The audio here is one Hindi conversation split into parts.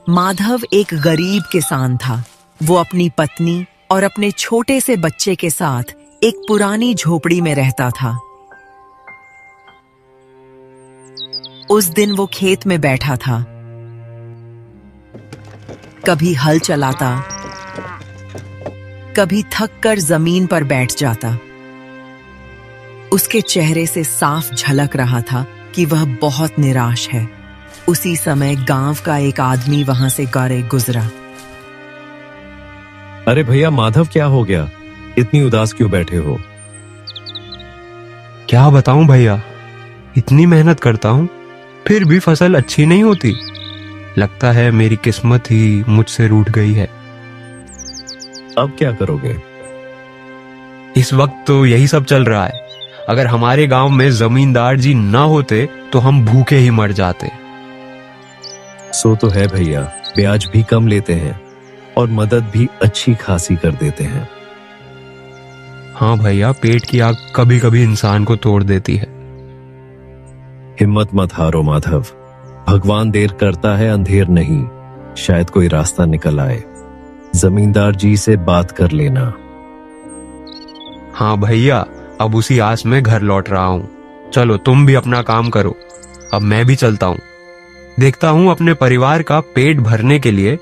माधव एक गरीब किसान था। वो अपनी पत्नी और अपने छोटे से बच्चे के साथ एक पुरानी झोपड़ी में रहता था। उस दिन वो खेत में बैठा था। कभी हल चलाता, कभी थक कर जमीन पर बैठ जाता। उसके चेहरे से साफ झलक रहा था कि वह बहुत निराश है। उसी समय गांव का एक आदमी वहां से गुजरा। अरे भैया माधव, क्या हो गया? इतनी उदास क्यों बैठे हो? क्या बताऊं भैया, इतनी मेहनत करता हूं फिर भी फसल अच्छी नहीं होती। लगता है मेरी किस्मत ही मुझसे रूठ गई है। अब क्या करोगे? इस वक्त तो यही सब चल रहा है। अगर हमारे गांव में जमींदार जी ना होते तो हम भूखे ही मर जाते। सो तो है भैया, ब्याज भी कम लेते हैं और मदद भी अच्छी खासी कर देते हैं। हाँ भैया, पेट की आग कभी कभी इंसान को तोड़ देती है। हिम्मत मत हारो माधव, भगवान देर करता है अंधेर नहीं। शायद कोई रास्ता निकल आए। जमींदार जी से बात कर लेना। हाँ भैया, अब उसी आस में घर लौट रहा हूँ। चलो तुम भी अपना काम करो, अब मैं भी चलता हूँ। देखता हूँ अपने परिवार का पेट भरने के लिए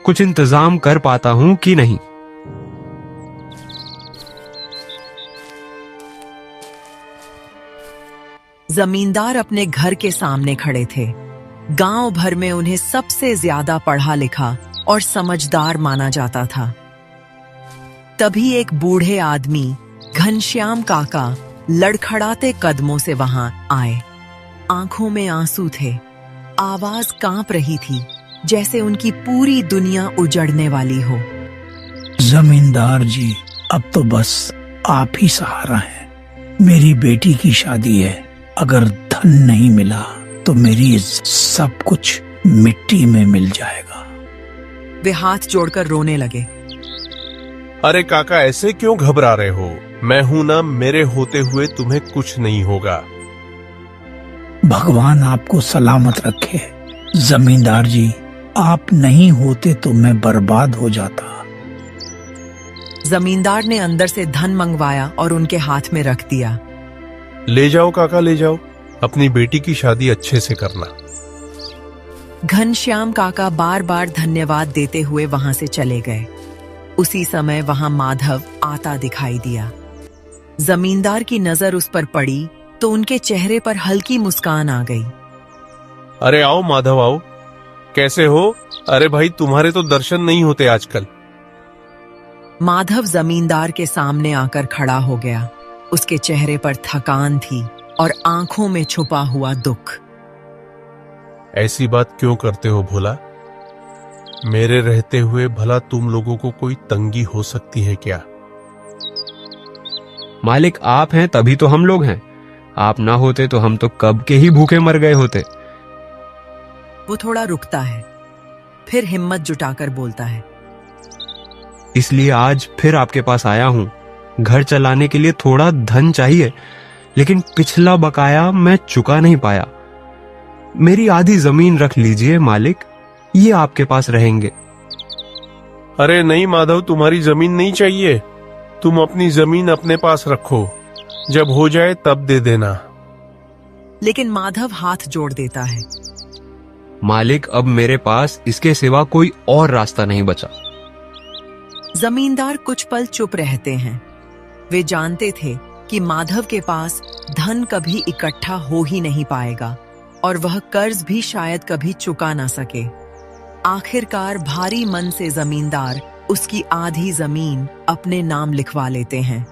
कुछ इंतजाम कर पाता हूँ कि नहीं। जमींदार अपने घर के सामने खड़े थे। गांव भर में उन्हें सबसे ज्यादा पढ़ा लिखा और समझदार माना जाता था। तभी एक बूढ़े आदमी घनश्याम काका लड़खड़ाते कदमों से वहां आए। आंखों में आंसू थे, आवाज कांप रही थी जैसे उनकी पूरी दुनिया उजड़ने वाली हो। जमींदार जी, अब तो बस आप ही सहारा हैं। मेरी बेटी की शादी है। अगर धन नहीं मिला तो मेरी सब कुछ मिट्टी में मिल जाएगा। वे हाथ जोड़कर रोने लगे। अरे काका, ऐसे क्यों घबरा रहे हो? मैं हूं ना, मेरे होते हुए तुम्हें कुछ नहीं होगा। भगवान आपको सलामत रखे। जमींदार जी, आप नहीं होते तो मैं बर्बाद हो जाता। जमींदार ने अंदर से धन मंगवाया और उनके हाथ में रख दिया। ले जाओ काका, ले जाओ। अपनी बेटी की शादी अच्छे से करना। घनश्याम काका बार बार धन्यवाद देते हुए वहां से चले गए। उसी समय वहां माधव आता दिखाई दिया। जमींदार की नजर उस पर पड़ी तो उनके चेहरे पर हल्की मुस्कान आ गई। अरे आओ माधव, आओ। कैसे हो? अरे भाई, तुम्हारे तो दर्शन नहीं होते आजकल। माधव जमींदार के सामने आकर खड़ा हो गया। उसके चेहरे पर थकान थी और आंखों में छुपा हुआ दुख। ऐसी बात क्यों करते हो भोला? मेरे रहते हुए भला तुम लोगों को कोई तंगी हो सकती है क्या? मालिक आप हैं तभी तो हम लोग हैं। आप ना होते तो हम तो कब के ही भूखे मर गए होते। वो थोड़ा रुकता है, फिर हिम्मत जुटाकर बोलता है। इसलिए आज फिर आपके पास आया हूं। घर चलाने के लिए थोड़ा धन चाहिए, लेकिन पिछला बकाया मैं चुका नहीं पाया। मेरी आधी जमीन रख लीजिए मालिक, ये आपके पास रहेंगे। अरे नहीं माधव, तुम्हारी जमीन नहीं चाहिए। तुम अपनी जमीन अपने पास रखो, जब हो जाए तब दे देना। लेकिन माधव हाथ जोड़ देता है। मालिक, अब मेरे पास इसके सिवा कोई और रास्ता नहीं बचा। जमींदार कुछ पल चुप रहते हैं। वे जानते थे कि माधव के पास धन कभी इकट्ठा हो ही नहीं पाएगा और वह कर्ज भी शायद कभी चुका ना सके। आखिरकार भारी मन से जमींदार उसकी आधी जमीन अपने नाम लिखवा लेते हैं।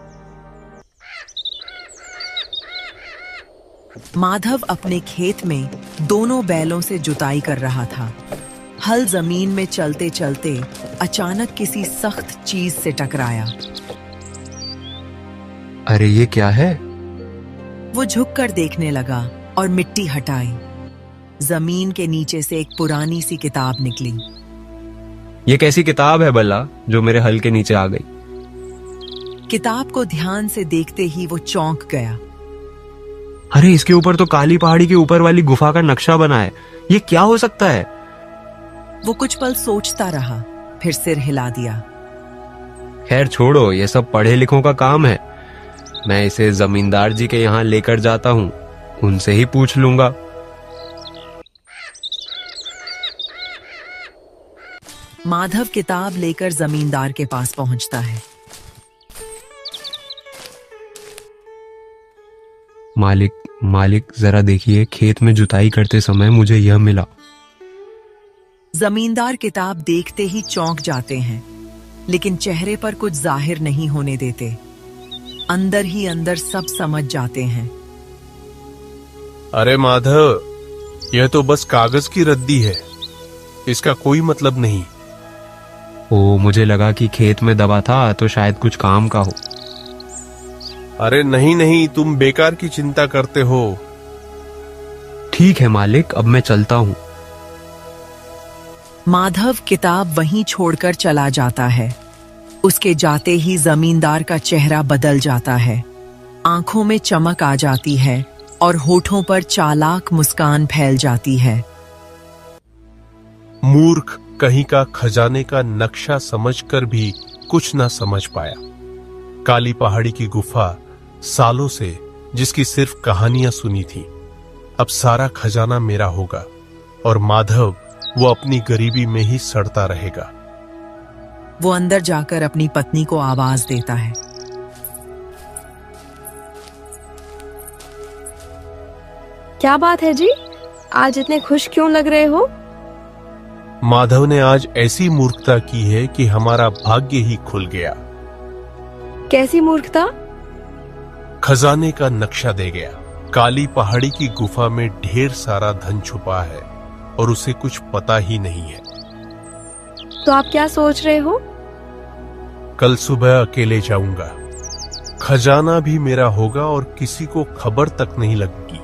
माधव अपने खेत में दोनों बैलों से जुताई कर रहा था। हल जमीन में चलते चलते अचानक किसी सख्त चीज से टकराया। अरे ये क्या है? वो झुककर देखने लगा और मिट्टी हटाई। जमीन के नीचे से एक पुरानी सी किताब निकली। ये कैसी किताब है भला जो मेरे हल के नीचे आ गई? किताब को ध्यान से देखते ही वो चौंक गया। अरे इसके ऊपर तो काली पहाड़ी के ऊपर वाली गुफा का नक्शा बना है। ये क्या हो सकता है? वो कुछ पल सोचता रहा, फिर सिर हिला दिया। खैर छोड़ो, ये सब पढ़े लिखों का काम है। मैं इसे जमींदार जी के यहाँ लेकर जाता हूँ, उनसे ही पूछ लूंगा। माधव किताब लेकर जमींदार के पास पहुंचता है। मालिक जरा देखिए, खेत में जुताई करते समय मुझे यह मिला। जमींदार किताब देखते ही चौंक जाते हैं, लेकिन चेहरे पर कुछ जाहिर नहीं होने देते। अंदर ही अंदर सब समझ जाते हैं। अरे माधव, यह तो बस कागज की रद्दी है, इसका कोई मतलब नहीं। ओ, मुझे लगा कि खेत में दबा था तो शायद कुछ काम का हो। अरे नहीं, तुम बेकार की चिंता करते हो। ठीक है मालिक, अब मैं चलता हूँ। माधव किताब वहीं छोड़कर चला जाता है। उसके जाते ही जमींदार का चेहरा बदल जाता है। आंखों में चमक आ जाती है और होठों पर चालाक मुस्कान फैल जाती है। मूर्ख कहीं का खजाने का नक्शा समझकर भी कुछ ना समझ पाया। काली पहाड़ी की गुफा सालों से जिसकी सिर्फ कहानियां सुनी थी, अब सारा खजाना मेरा होगा और माधव वो अपनी गरीबी में ही सड़ता रहेगा। वो अंदर जाकर अपनी पत्नी को आवाज देता है। क्या बात है जी, आज इतने खुश क्यों लग रहे हो? माधव ने आज ऐसी मूर्खता की है कि हमारा भाग्य ही खुल गया। कैसी मूर्खता? खजाने का नक्शा दे गया। काली पहाड़ी की गुफा में ढेर सारा धन छुपा है और उसे कुछ पता ही नहीं है। तो आप क्या सोच रहे हो? कल सुबह अकेले जाऊंगा, खजाना भी मेरा होगा और किसी को खबर तक नहीं लगेगी।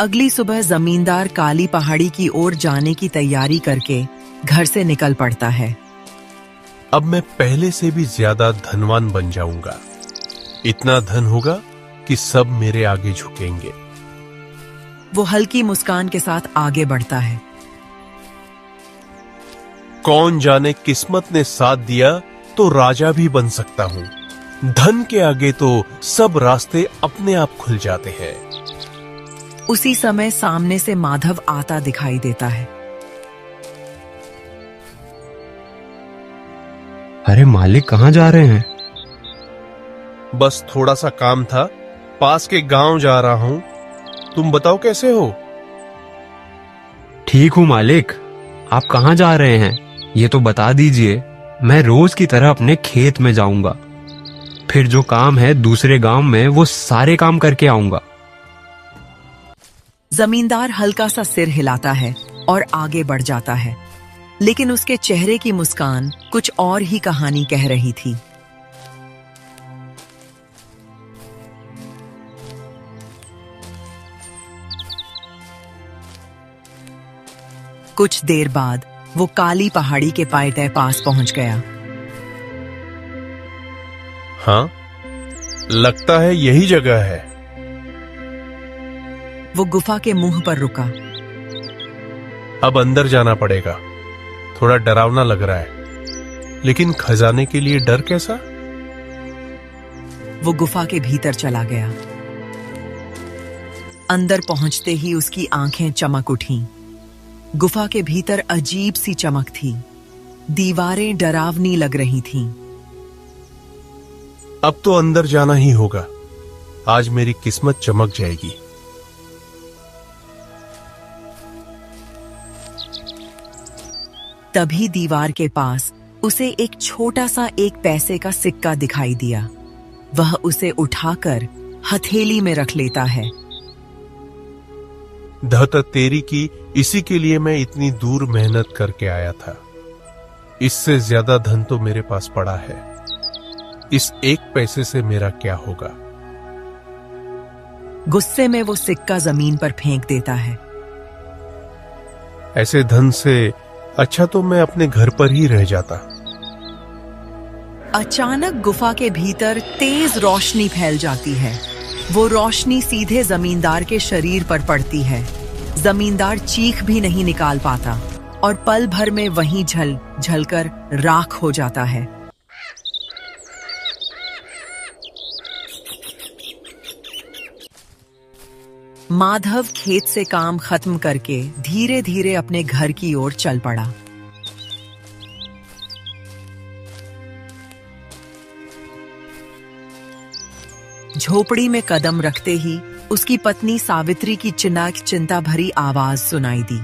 अगली सुबह जमींदार काली पहाड़ी की ओर जाने की तैयारी करके घर से निकल पड़ता है। अब मैं पहले से भी ज्यादा धनवान बन जाऊंगा। इतना धन होगा कि सब मेरे आगे झुकेंगे। वो हल्की मुस्कान के साथ आगे बढ़ता है। कौन जाने किस्मत ने साथ दिया तो राजा भी बन सकता हूं। धन के आगे तो सब रास्ते अपने आप खुल जाते हैं। उसी समय सामने से माधव आता दिखाई देता है। अरे मालिक, कहाँ जा रहे हैं? बस थोड़ा सा काम था, पास के गांव जा रहा हूं। तुम बताओ कैसे हो? ठीक हूँ मालिक, आप कहाँ जा रहे हैं ये तो बता दीजिए। मैं रोज की तरह अपने खेत में जाऊंगा, फिर जो काम है दूसरे गांव में वो सारे काम करके आऊंगा। जमींदार हल्का सा सिर हिलाता है और आगे बढ़ जाता है, लेकिन उसके चेहरे की मुस्कान कुछ और ही कहानी कह रही थी। कुछ देर बाद वो काली पहाड़ी के पायतय पास पहुंच गया। हाँ, लगता है यही जगह है। वो गुफा के मुंह पर रुका। अब अंदर जाना पड़ेगा। थोड़ा डरावना लग रहा है, लेकिन खजाने के लिए डर कैसा? वो गुफा के भीतर चला गया। अंदर पहुंचते ही उसकी आंखें चमक उठीं। गुफा के भीतर अजीब सी चमक थी। दीवारें डरावनी लग रही थीं। अब तो अंदर जाना ही होगा। आज मेरी किस्मत चमक जाएगी। तभी दीवार के पास उसे एक छोटा सा 1 पैसे का सिक्का दिखाई दिया। वह उसे उठाकर हथेली में रख लेता है। धत तेरी की, इसी के लिए मैं इतनी दूर मेहनत करके आया था। इससे ज्यादा धन तो मेरे पास पड़ा है। इस 1 पैसे से मेरा क्या होगा? गुस्से में वो सिक्का जमीन पर फेंक देता है। ऐसे धन से अच्छा तो मैं अपने घर पर ही रह जाता। अचानक गुफा के भीतर तेज रोशनी फैल जाती है। वो रोशनी सीधे जमींदार के शरीर पर पड़ती है। जमींदार चीख भी नहीं निकाल पाता और पल भर में वहीं झलकर राख हो जाता है। माधव खेत से काम खत्म करके धीरे धीरे अपने घर की ओर चल पड़ा। झोपड़ी में कदम रखते ही उसकी पत्नी सावित्री की चिंता भरी आवाज सुनाई दी।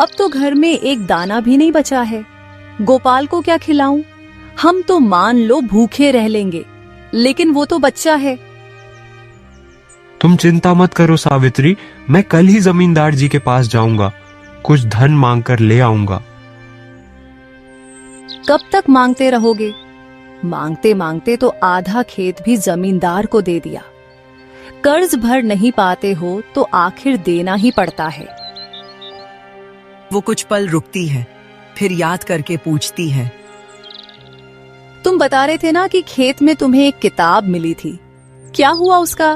अब तो घर में एक दाना भी नहीं बचा है। गोपाल को क्या खिलाऊं? हम तो मान लो भूखे रह लेंगे, लेकिन वो तो बच्चा है। तुम चिंता मत करो सावित्री, मैं कल ही जमींदार जी के पास जाऊंगा, कुछ धन मांग कर ले आऊंगा। कब तक मांगते रहोगे? मांगते मांगते तो आधा खेत भी जमींदार को दे दिया। कर्ज भर नहीं पाते हो तो आखिर देना ही पड़ता है। वो कुछ पल रुकती है, फिर याद करके पूछती है, तुम बता रहे थे ना कि खेत में तुम्हें एक किताब मिली थी, क्या हुआ उसका?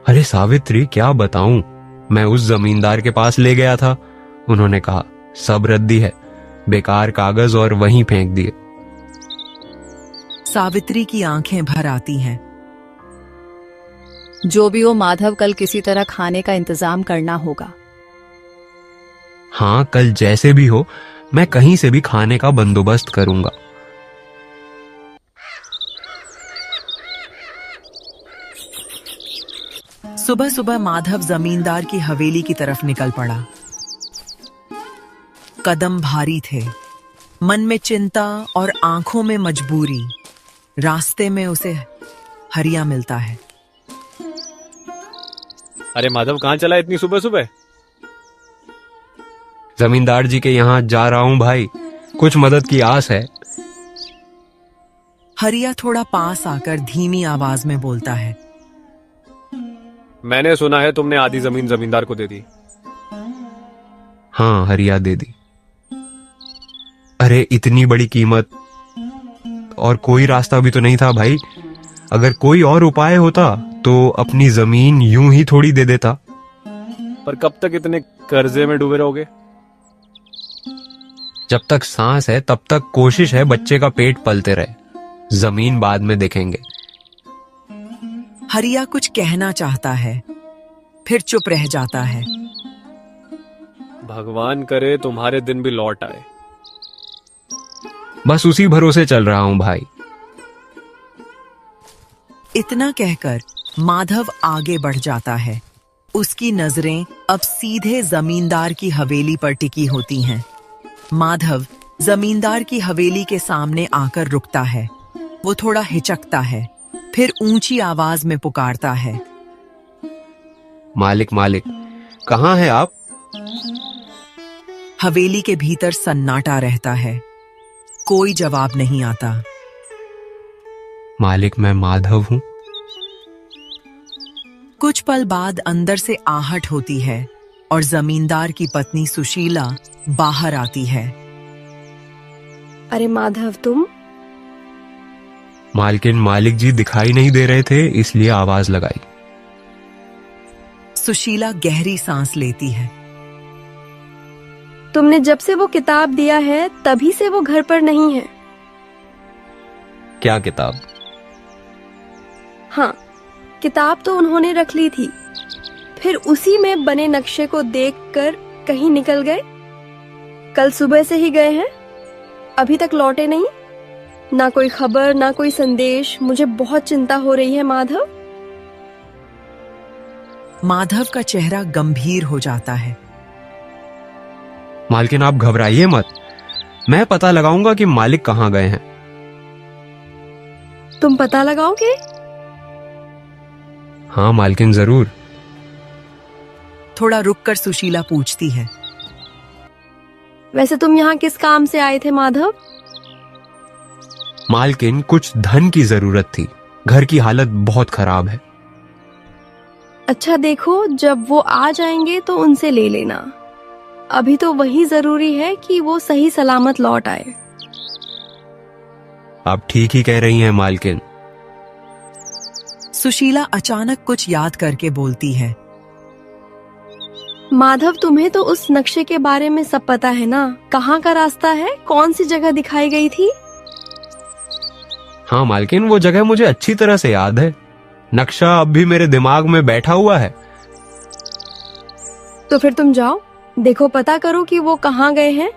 अरे सावित्री, क्या बताऊं, मैं उस जमींदार के पास ले गया था। उन्होंने कहा सब रद्दी है, बेकार कागज और वहीं फेंक दिए। सावित्री की आंखें भर आती हैं। जो भी हो माधव, कल किसी तरह खाने का इंतजाम करना होगा। हाँ, कल जैसे भी हो मैं कहीं से भी खाने का बंदोबस्त करूंगा। सुबह सुबह माधव जमींदार की हवेली की तरफ निकल पड़ा। कदम भारी थे, मन में चिंता और आंखों में मजबूरी। रास्ते में उसे हरिया मिलता है। अरे माधव, कहाँ चला इतनी सुबह सुबह? जमींदार जी के यहाँ जा रहा हूँ भाई, कुछ मदद की आस है। हरिया थोड़ा पास आकर धीमी आवाज में बोलता है, मैंने सुना है तुमने आधी जमीन जमींदार को दे दी। हाँ, हरिया दे दी। अरे इतनी बड़ी कीमत, और कोई रास्ता भी तो नहीं था भाई। अगर कोई और उपाय होता तो अपनी जमीन यूं ही थोड़ी दे देता। पर कब तक इतने कर्जे में डूबे रहोगे? जब तक सांस है तब तक कोशिश है बच्चे का पेट पलते रहे, जमीन बाद में देखेंगे। हरिया कुछ कहना चाहता है, फिर चुप रह जाता है। भगवान करे तुम्हारे दिन भी लौट आए। बस उसी भरोसे चल रहा हूं भाई। इतना कहकर माधव आगे बढ़ जाता है। उसकी नजरें अब सीधे जमींदार की हवेली पर टिकी होती हैं। माधव जमींदार की हवेली के सामने आकर रुकता है। वो थोड़ा हिचकता है, फिर ऊंची आवाज में पुकारता है, मालिक मालिक, कहाँ हैं आप? हवेली के भीतर सन्नाटा रहता है, कोई जवाब नहीं आता। मालिक, मैं माधव हूं। कुछ पल बाद अंदर से आहट होती है और जमींदार की पत्नी सुशीला बाहर आती है। अरे माधव, तुम? मालकिन, मालिक जी दिखाई नहीं दे रहे थे, इसलिए आवाज लगाई। सुशीला गहरी सांस लेती है। तुमने जब से वो किताब दिया है तभी से वो घर पर नहीं है। क्या किताब? हाँ, किताब तो उन्होंने रख ली थी, फिर उसी में बने नक्शे को देखकर कहीं निकल गए। कल सुबह से ही गए हैं, अभी तक लौटे नहीं। ना कोई खबर, ना कोई संदेश। मुझे बहुत चिंता हो रही है माधव। माधव का चेहरा गंभीर हो जाता है। मालकिन, आप घबराइए मत, मैं पता लगाऊंगा कि मालिक कहाँ गए हैं। तुम पता लगाओगे? हाँ मालकिन, जरूर। थोड़ा रुककर सुशीला पूछती है, वैसे तुम यहाँ किस काम से आए थे माधव? मालकिन, कुछ धन की जरूरत थी, घर की हालत बहुत खराब है। अच्छा देखो, जब वो आ जाएंगे तो उनसे ले लेना। अभी तो वही जरूरी है कि वो सही सलामत लौट आए। आप ठीक ही कह रही हैं मालकिन। सुशीला अचानक कुछ याद करके बोलती है। माधव, तुम्हें तो उस नक्शे के बारे में सब पता है ना? कहाँ का रास्ता है, कौन सी जगह दिखाई गई थी? हाँ मालकिन, वो जगह मुझे अच्छी तरह से याद है। नक्शा अब भी मेरे दिमाग में बैठा हुआ है। तो फिर तुम जाओ, देखो, पता करो कि वो कहाँ गए हैं,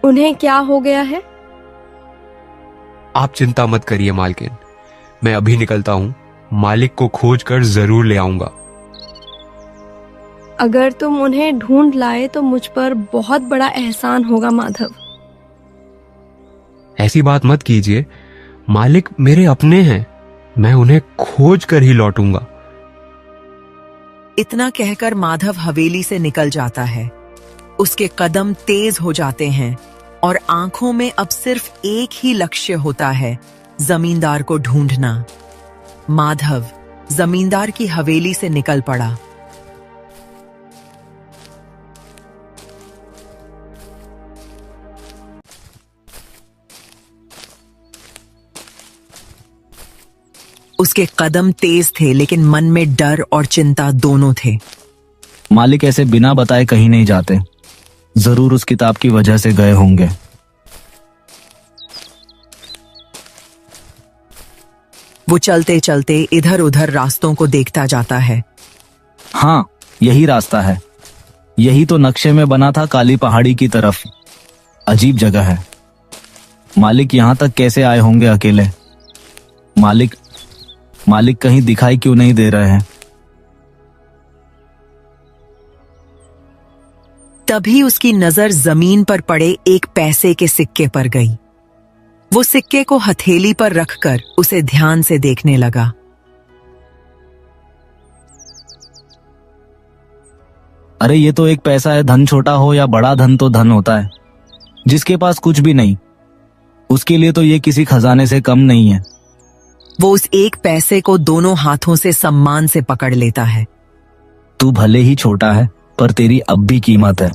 उन्हें क्या हो गया है। आप चिंता मत करिए मालकिन, मैं अभी निकलता हूँ। मालिक को खोज कर जरूर ले आऊंगा। अगर तुम उन्हें ढूंढ लाए तो मुझ पर बहुत बड़ा एहसान होगा माधव। ऐसी बात मत कीजिए, मालिक मेरे अपने हैं, मैं उन्हें खोज कर ही लौटूंगा। इतना कहकर माधव हवेली से निकल जाता है। उसके कदम तेज हो जाते हैं और आंखों में अब सिर्फ एक ही लक्ष्य होता है, जमींदार को ढूंढना। माधव जमींदार की हवेली से निकल पड़ा। उसके कदम तेज थे, लेकिन मन में डर और चिंता दोनों थे। मालिक ऐसे बिना बताए कहीं नहीं जाते, जरूर उस किताब की वजह से गए होंगे। वो चलते चलते इधर उधर रास्तों को देखता जाता है। हाँ, यही रास्ता है। यही तो नक्शे में बना था, काली पहाड़ी की तरफ। अजीब जगह है। मालिक यहाँ तक कैसे आए होंगे अकेले? मालिक कहीं दिखाई क्यों नहीं दे रहे हैं? तभी उसकी नजर जमीन पर पड़े एक पैसे के सिक्के पर गई। वो सिक्के को हथेली पर रखकर उसे ध्यान से देखने लगा। अरे ये तो एक पैसा है, धन छोटा हो या बड़ा, धन तो धन होता है। जिसके पास कुछ भी नहीं, उसके लिए तो ये किसी खजाने से कम नहीं है। वो उस एक पैसे को दोनों हाथों से सम्मान से पकड़ लेता है। तू भले ही छोटा है, पर तेरी अब भी कीमत है।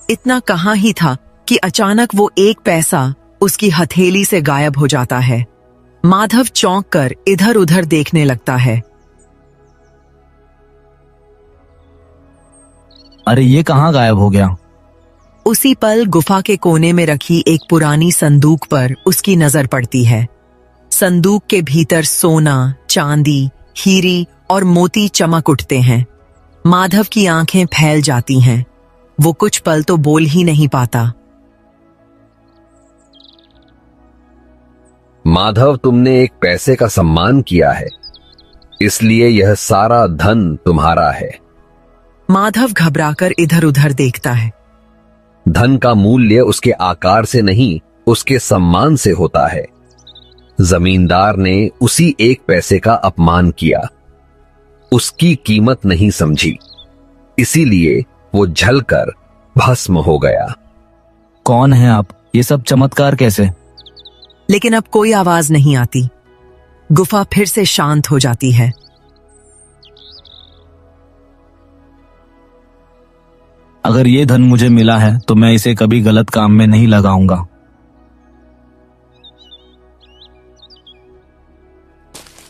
इतना कहाँ ही था कि अचानक वो एक पैसा उसकी हथेली से गायब हो जाता है। माधव चौंक कर इधर उधर देखने लगता है। अरे ये कहाँ गायब हो गया? उसी पल गुफा के कोने में रखी एक पुरानी संदूक पर उसकी नजर पड़ती है। संदूक के भीतर सोना, चांदी, हीरे और मोती चमक उठते हैं। माधव की आंखें फैल जाती हैं। वो कुछ पल तो बोल ही नहीं पाता। माधव, तुमने एक पैसे का सम्मान किया है, इसलिए यह सारा धन तुम्हारा है। माधव घबराकर इधर उधर देखता है। धन का मूल्य उसके आकार से नहीं, उसके सम्मान से होता है। जमींदार ने उसी एक पैसे का अपमान किया, उसकी कीमत नहीं समझी, इसीलिए वो जलकर भस्म हो गया। कौन है आप? ये सब चमत्कार कैसे? लेकिन अब कोई आवाज नहीं आती। गुफा फिर से शांत हो जाती है। अगर ये धन मुझे मिला है तो मैं इसे कभी गलत काम में नहीं लगाऊंगा।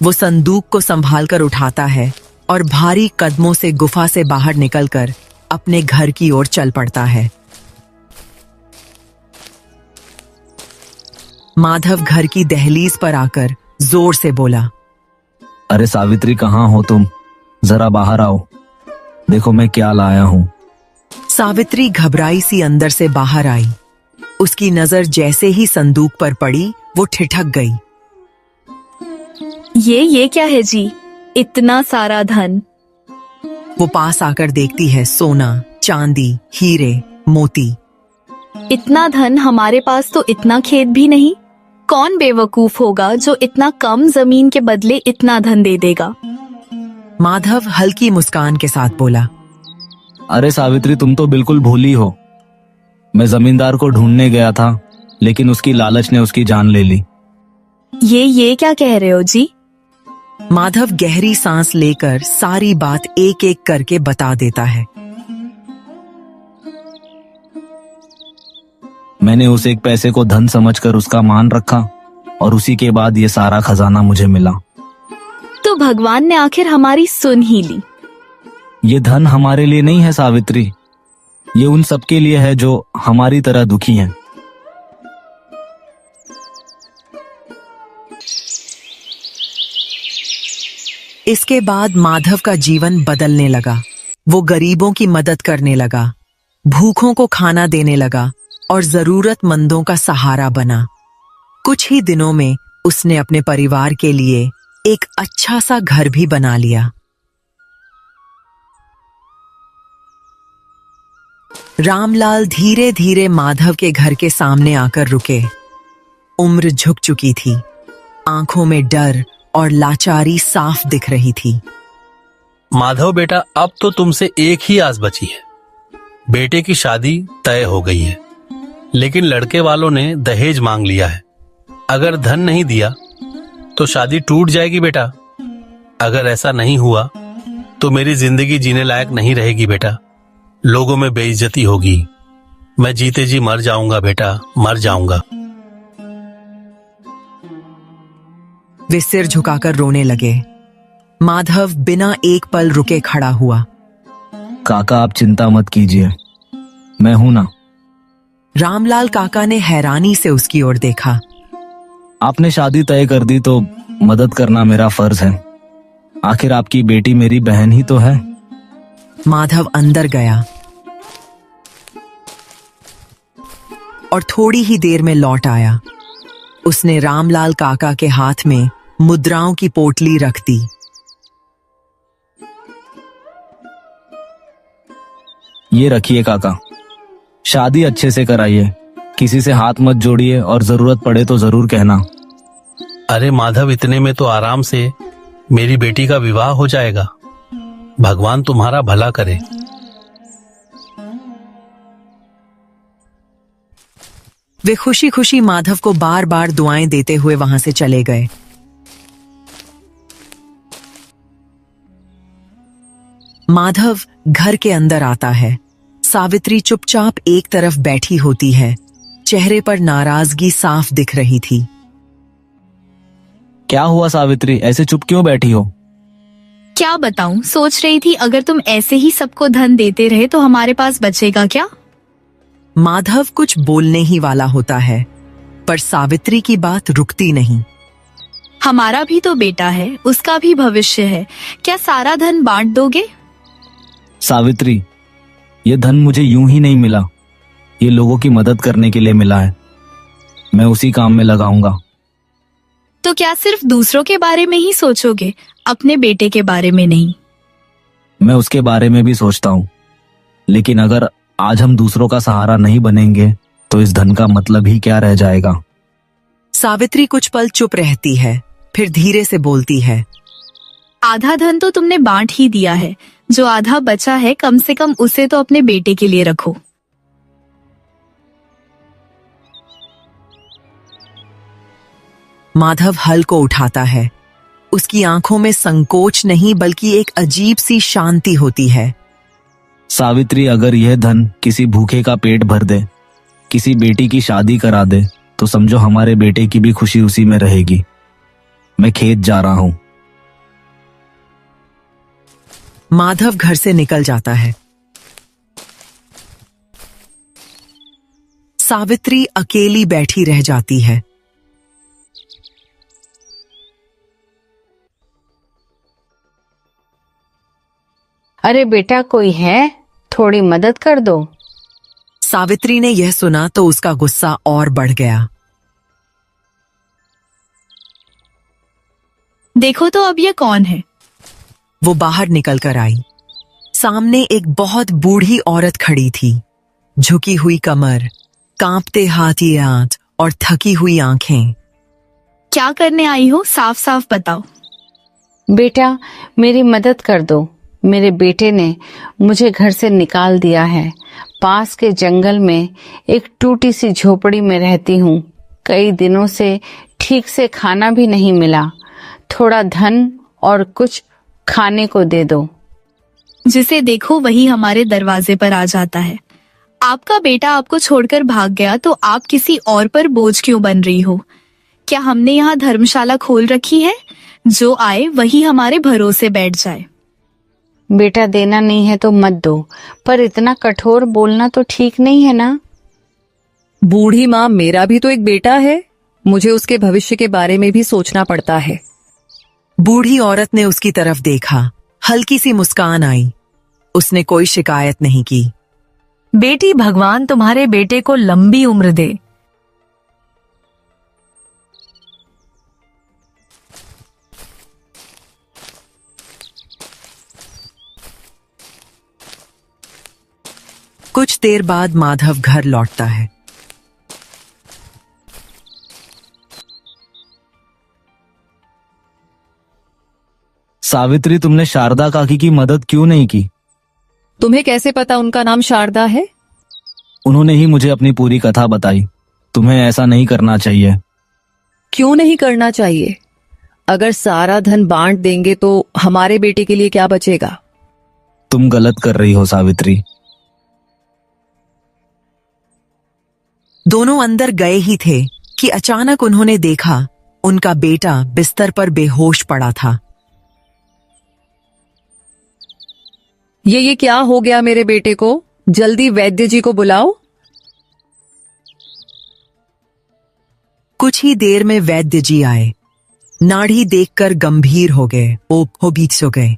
वो संदूक को संभालकर उठाता है और भारी कदमों से गुफा से बाहर निकलकर अपने घर की ओर चल पड़ता है। माधव घर की दहलीज पर आकर जोर से बोला, अरे सावित्री, कहाँ हो तुम? जरा बाहर आओ, देखो मैं क्या लाया हूं। सावित्री घबराई सी अंदर से बाहर आई। उसकी नजर जैसे ही संदूक पर पड़ी, वो ठिठक गई। ये क्या है जी? इतना सारा धन? वो पास आकर देखती है सोना, चांदी, हीरे, मोती। इतना धन हमारे पास तो इतना खेत भी नहीं। कौन बेवकूफ होगा जो इतना कम जमीन के बदले इतना धन दे देगा? माधव हल्की मुस्कान के साथ बोला, अरे सावित्री, तुम तो बिल्कुल भूली हो। मैं जमींदार को ढूंढने गया था, लेकिन उसकी लालच ने उसकी जान ले ली। ये क्या कह रहे हो जी? माधव गहरी सांस लेकर सारी बात एक एक करके बता देता है। मैंने उस एक पैसे को धन समझकर उसका मान रखा और उसी के बाद ये सारा खजाना मुझे मिला। तो तो भगवान ने आखिर हमारी सुन ही ली। ये धन हमारे लिए नहीं है सावित्री, ये उन सबके लिए है जो हमारी तरह दुखी हैं। इसके बाद माधव का जीवन बदलने लगा। वो गरीबों की मदद करने लगा, भूखों को खाना देने लगा और जरूरतमंदों का सहारा बना। कुछ ही दिनों में उसने अपने परिवार के लिए एक अच्छा सा घर भी बना लिया। रामलाल धीरे धीरे माधव के घर के सामने आकर रुके। उम्र झुक चुकी थी, आंखों में डर और लाचारी साफ दिख रही थी। माधव बेटा, अब तो तुमसे एक ही आस बची है। बेटे की शादी तय हो गई है, लेकिन लड़के वालों ने दहेज मांग लिया है। अगर धन नहीं दिया तो शादी टूट जाएगी बेटा। अगर ऐसा नहीं हुआ तो मेरी जिंदगी जीने लायक नहीं रहेगी बेटा। लोगों में बेइज्जती होगी। मैं जीते जी मर जाऊंगा बेटा, मर जाऊंगा। वे सिर झुकाकर रोने लगे। माधव बिना एक पल रुके खड़ा हुआ। काका आप चिंता मत कीजिए, मैं हूं ना। रामलाल काका ने हैरानी से उसकी ओर देखा। आपने शादी तय कर दी तो मदद करना मेरा फर्ज है। आखिर आपकी बेटी मेरी बहन ही तो है। माधव अंदर गया और थोड़ी ही देर में लौट आया। उसने रामलाल काका के हाथ में मुद्राओं की पोटली रख दी। ये रखिए काका, शादी अच्छे से कराइए, किसी से हाथ मत जोड़िए और जरूरत पड़े तो जरूर कहना। अरे माधव, इतने में तो आराम से मेरी बेटी का विवाह हो जाएगा। भगवान तुम्हारा भला करे। वे खुशी खुशी माधव को बार बार दुआएं देते हुए वहां से चले गए। माधव घर के अंदर आता है। सावित्री चुपचाप एक तरफ बैठी होती है। चेहरे पर नाराजगी साफ दिख रही थी। क्या हुआ सावित्री, ऐसे चुप क्यों बैठी हो? क्या बताऊं, सोच रही थी अगर तुम ऐसे ही सबको धन देते रहे तो हमारे पास बचेगा क्या। माधव कुछ बोलने ही वाला होता है, पर सावित्री की बात रुकती नहीं। हमारा भी तो बेटा है, उसका भी भविष्य है। क्या सारा धन बांट दोगे? सावित्री, ये धन मुझे यूं ही नहीं मिला, ये लोगों की मदद करने के लिए मिला है। मैं उसी काम में लगाऊंगा। तो क्या सिर्फ दूसरों के बारे में ही सोचोगे, अपने बेटे के बारे में नहीं? मैं उसके बारे में भी सोचता हूँ, लेकिन अगर आज हम दूसरों का सहारा नहीं बनेंगे तो इस धन का मतलब ही क्या रह जाएगा। सावित्री कुछ पल चुप रहती है, फिर धीरे से बोलती है। आधा धन तो तुमने बांट ही दिया है, जो आधा बचा है कम से कम उसे तो अपने बेटे के लिए रखो। माधव हल को उठाता है। उसकी आंखों में संकोच नहीं बल्कि एक अजीब सी शांति होती है। सावित्री, अगर यह धन किसी भूखे का पेट भर दे, किसी बेटी की शादी करा दे, तो समझो हमारे बेटे की भी खुशी उसी में रहेगी। मैं खेत जा रहा हूं। माधव घर से निकल जाता है। सावित्री अकेली बैठी रह जाती है। अरे बेटा, कोई है? थोड़ी मदद कर दो। सावित्री ने यह सुना तो उसका गुस्सा और बढ़ गया। देखो तो अब ये कौन है? वो बाहर निकल कर आई। सामने एक बहुत बूढ़ी औरत खड़ी थी। झुकी हुई कमर, कांपते हाथ और थकी हुई आंखें। क्या करने आई हो, साफ साफ बताओ। बेटा, मेरी मदद कर दो। मेरे बेटे ने मुझे घर से निकाल दिया है। पास के जंगल में एक टूटी सी झोपड़ी में रहती हूँ। कई दिनों से ठीक से खाना भी नहीं मिला। थोड़ा धन और कुछ खाने को दे दो। जिसे देखो वही हमारे दरवाजे पर आ जाता है। आपका बेटा आपको छोड़कर भाग गया तो आप किसी और पर बोझ क्यों बन रही हो? क्या हमने यहाँ धर्मशाला खोल रखी है जो आए वही हमारे भरोसे बैठ जाए। बेटा देना नहीं है तो मत दो, पर इतना कठोर बोलना तो ठीक नहीं है ना। बूढ़ी माँ, मेरा भी तो एक बेटा है, मुझे उसके भविष्य के बारे में भी सोचना पड़ता है। बूढ़ी औरत ने उसकी तरफ देखा, हल्की सी मुस्कान आई। उसने कोई शिकायत नहीं की। बेटी, भगवान तुम्हारे बेटे को लंबी उम्र दे। कुछ देर बाद माधव घर लौटता है। सावित्री, तुमने शारदा काकी की मदद क्यों नहीं की? तुम्हें कैसे पता उनका नाम शारदा है? उन्होंने ही मुझे अपनी पूरी कथा बताई। तुम्हें ऐसा नहीं करना चाहिए। क्यों नहीं करना चाहिए? अगर सारा धन बांट देंगे तो हमारे बेटे के लिए क्या बचेगा? तुम गलत कर रही हो सावित्री। दोनों अंदर गए ही थे कि अचानक उन्होंने देखा उनका बेटा बिस्तर पर बेहोश पड़ा था। ये क्या हो गया मेरे बेटे को? जल्दी वैद्य जी को बुलाओ। कुछ ही देर में वैद्य जी आए। नाड़ी देखकर गंभीर हो गए, हो बीच सो गए।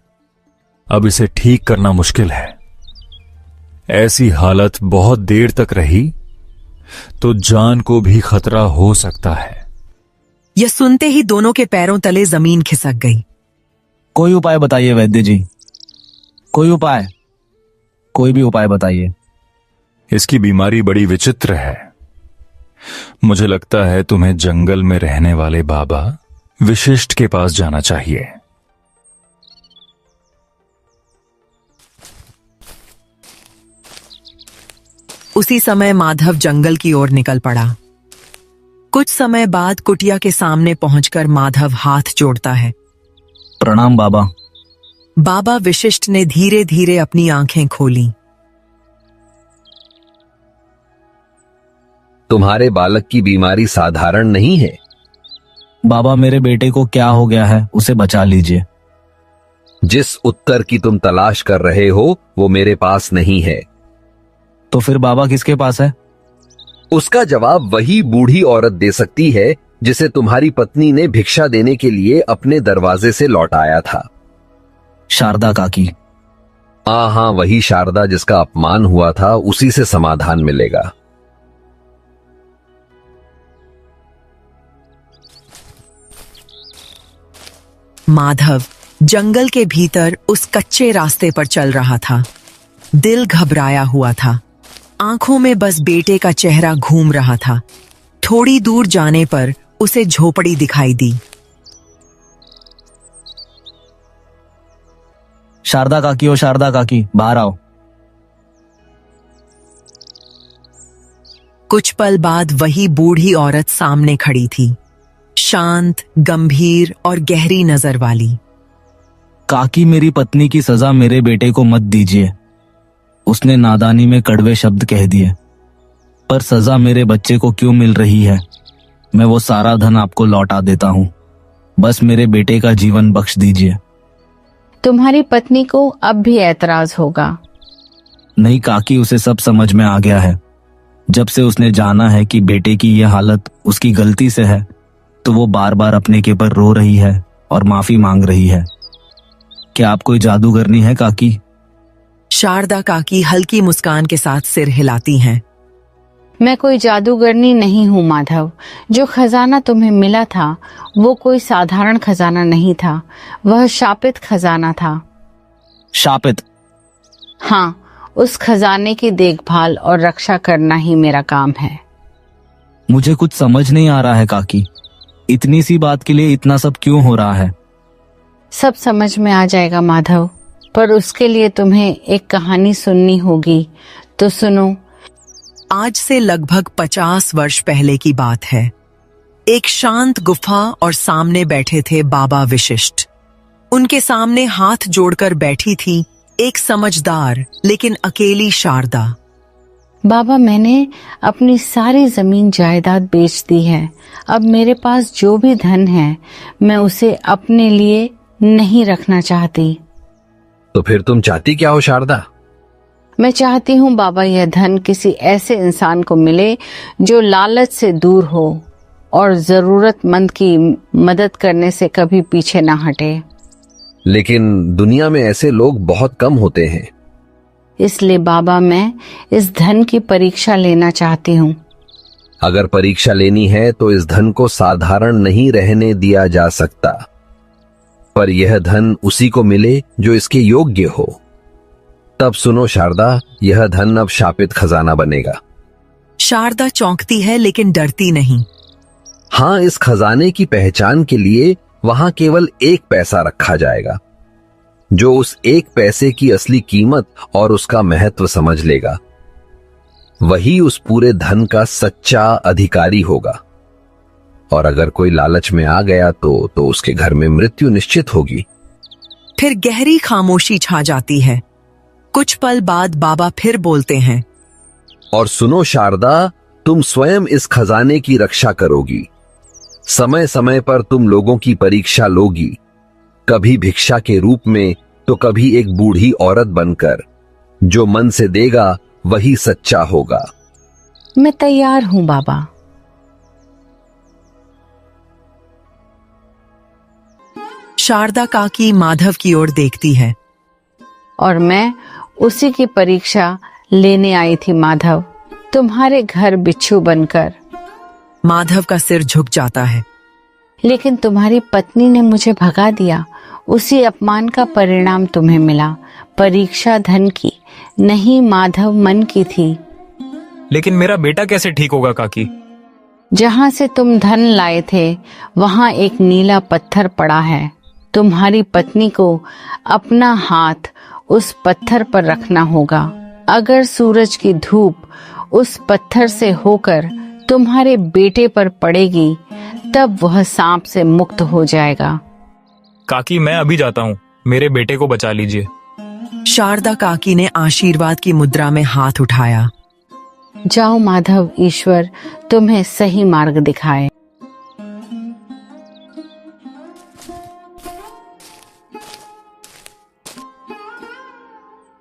अब इसे ठीक करना मुश्किल है। ऐसी हालत बहुत देर तक रही तो जान को भी खतरा हो सकता है। यह सुनते ही दोनों के पैरों तले जमीन खिसक गई। कोई उपाय बताइए वैद्य जी, कोई उपाय, कोई भी उपाय बताइए। इसकी बीमारी बड़ी विचित्र है। मुझे लगता है तुम्हें जंगल में रहने वाले बाबा विशिष्ट के पास जाना चाहिए। उसी समय माधव जंगल की ओर निकल पड़ा। कुछ समय बाद कुटिया के सामने पहुंचकर माधव हाथ जोड़ता है। प्रणाम बाबा। बाबा विशिष्ट ने धीरे धीरे अपनी आंखें खोली। तुम्हारे बालक की बीमारी साधारण नहीं है। बाबा, मेरे बेटे को क्या हो गया है, उसे बचा लीजिए। जिस उत्तर की तुम तलाश कर रहे हो वो मेरे पास नहीं है। तो फिर बाबा किसके पास है? उसका जवाब वही बूढ़ी औरत दे सकती है जिसे तुम्हारी पत्नी ने भिक्षा देने के लिए अपने दरवाजे से लौटाया था। शारदा काकी। हाँ, वही शारदा जिसका अपमान हुआ था, उसी से समाधान मिलेगा। माधव जंगल के भीतर उस कच्चे रास्ते पर चल रहा था। दिल घबराया हुआ था। आंखों में बस बेटे का चेहरा घूम रहा था। थोड़ी दूर जाने पर उसे झोपड़ी दिखाई दी। शारदा काकी, ओ शारदा काकी, बाहर आओ। कुछ पल बाद वही बूढ़ी औरत सामने खड़ी थी, शांत, गंभीर और गहरी नजर वाली। काकी, मेरी पत्नी की सजा मेरे बेटे को मत दीजिए। उसने नादानी में कड़वे शब्द कह दिए, पर सजा मेरे बच्चे को क्यों मिल रही है? मैं वो सारा धन आपको लौटा देता हूँ, बस मेरे बेटे का जीवन बख्श दीजिए। तुम्हारी पत्नी को अब भी ऐतराज होगा। नहीं काकी, उसे सब समझ में आ गया है। जब से उसने जाना है कि बेटे की यह हालत उसकी गलती से है, तो वो बार बार अपने के पर रो रही है और माफी मांग रही है। क्या आप कोई जादूगरनी है काकी? शारदा काकी हल्की मुस्कान के साथ सिर हिलाती हैं। मैं कोई जादूगरनी नहीं हूँ माधव। जो खजाना तुम्हें मिला था वो कोई साधारण खजाना नहीं था, वह शापित खजाना था। शापित? हाँ, उस खजाने की देखभाल और रक्षा करना ही मेरा काम है। मुझे कुछ समझ नहीं आ रहा है काकी, इतनी सी बात के लिए इतना सब क्यों हो रहा है? सब समझ में आ जाएगा माधव, पर उसके लिए तुम्हें एक कहानी सुननी होगी, तो सुनो। आज से लगभग 50 वर्ष पहले की बात है। एक शांत गुफा और सामने बैठे थे बाबा विशिष्ट। उनके सामने हाथ जोड़कर बैठी थी एक समझदार लेकिन अकेली शारदा। बाबा, मैंने अपनी सारी जमीन जायदाद बेच दी है। अब मेरे पास जो भी धन है मैं उसे अपने लिए नहीं रखना चाहती। तो फिर तुम चाहती क्या हो शारदा? मैं चाहती हूँ बाबा, यह धन किसी ऐसे इंसान को मिले जो लालच से दूर हो और जरूरतमंद की मदद करने से कभी पीछे ना हटे। लेकिन दुनिया में ऐसे लोग बहुत कम होते हैं। इसलिए बाबा, मैं इस धन की परीक्षा लेना चाहती हूँ। अगर परीक्षा लेनी है तो इस धन को साधारण नहीं रहने दिया जा सकता, पर यह धन उसी को मिले जो इसके योग्य हो। तब सुनो शारदा, यह धन अब शापित खजाना बनेगा। शारदा चौंकती है लेकिन डरती नहीं। हाँ, इस खजाने की पहचान के लिए वहां केवल 1 पैसा रखा जाएगा। जो उस 1 पैसे की असली कीमत और उसका महत्व समझ लेगा, वही उस पूरे धन का सच्चा अधिकारी होगा। और अगर कोई लालच में आ गया तो उसके घर में मृत्यु निश्चित होगी। फिर गहरी खामोशी छा जाती है। कुछ पल बाद बाबा फिर बोलते हैं, और सुनो शारदा, तुम स्वयं इस खजाने की रक्षा करोगी। समय समय पर तुम लोगों की परीक्षा लोगी, कभी भिक्षा के रूप में तो कभी एक बूढ़ी औरत बनकर। जो मन से देगा वही सच्चा होगा। मैं तैयार हूं बाबा। शारदा काकी माधव की ओर देखती है। और मैं उसी की परीक्षा लेने आई थी माधव, तुम्हारे घर बिच्छू बनकर। माधव का सिर झुक जाता है। लेकिन तुम्हारी पत्नी ने मुझे भगा दिया। उसी अपमान का परिणाम तुम्हें मिला। परीक्षा धन की नहीं, माधव मन की थी। लेकिन मेरा बेटा कैसे ठीक होगा काकी? जहां से तुम धन लाए थे वहां एक नीला पत्थर पड़ा है। तुम्हारी पत्नी को अपना हाथ उस पत्थर पर रखना होगा। अगर सूरज की धूप उस पत्थर से होकर तुम्हारे बेटे पर पड़ेगी तब वह सांप से मुक्त हो जाएगा। काकी, मैं अभी जाता हूँ, मेरे बेटे को बचा लीजिए। शारदा काकी ने आशीर्वाद की मुद्रा में हाथ उठाया। जाओ माधव, ईश्वर तुम्हें सही मार्ग दिखाए।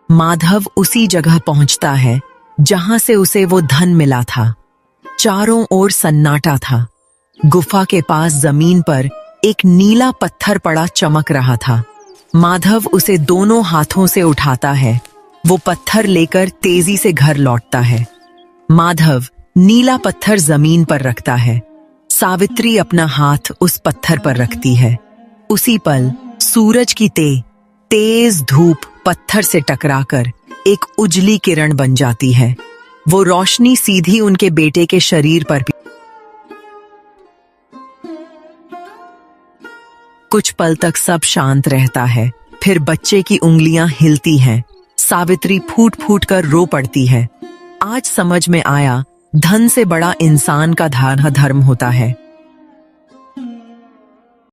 माधव उसी जगह पहुंचता है जहां से उसे वो धन मिला था। चारों ओर सन्नाटा था। गुफा के पास जमीन पर एक नीला पत्थर पड़ा चमक रहा था। माधव उसे दोनों हाथों से उठाता है। वो पत्थर लेकर तेजी से घर लौटता है। माधव नीला पत्थर जमीन पर रखता है। सावित्री अपना हाथ उस पत्थर पर रखती है। उसी पल सूरज की तेज धूप पत्थर से टकराकर एक उजली किरण बन जाती है। वो रोशनी सीधी उनके बेटे के शरीर पर कुछ पल तक सब शांत रहता है। फिर बच्चे की उंगलियां हिलती हैं। सावित्री फूट फूट कर रो पड़ती है। आज समझ में आया, धन से बड़ा इंसान का धर्म होता है।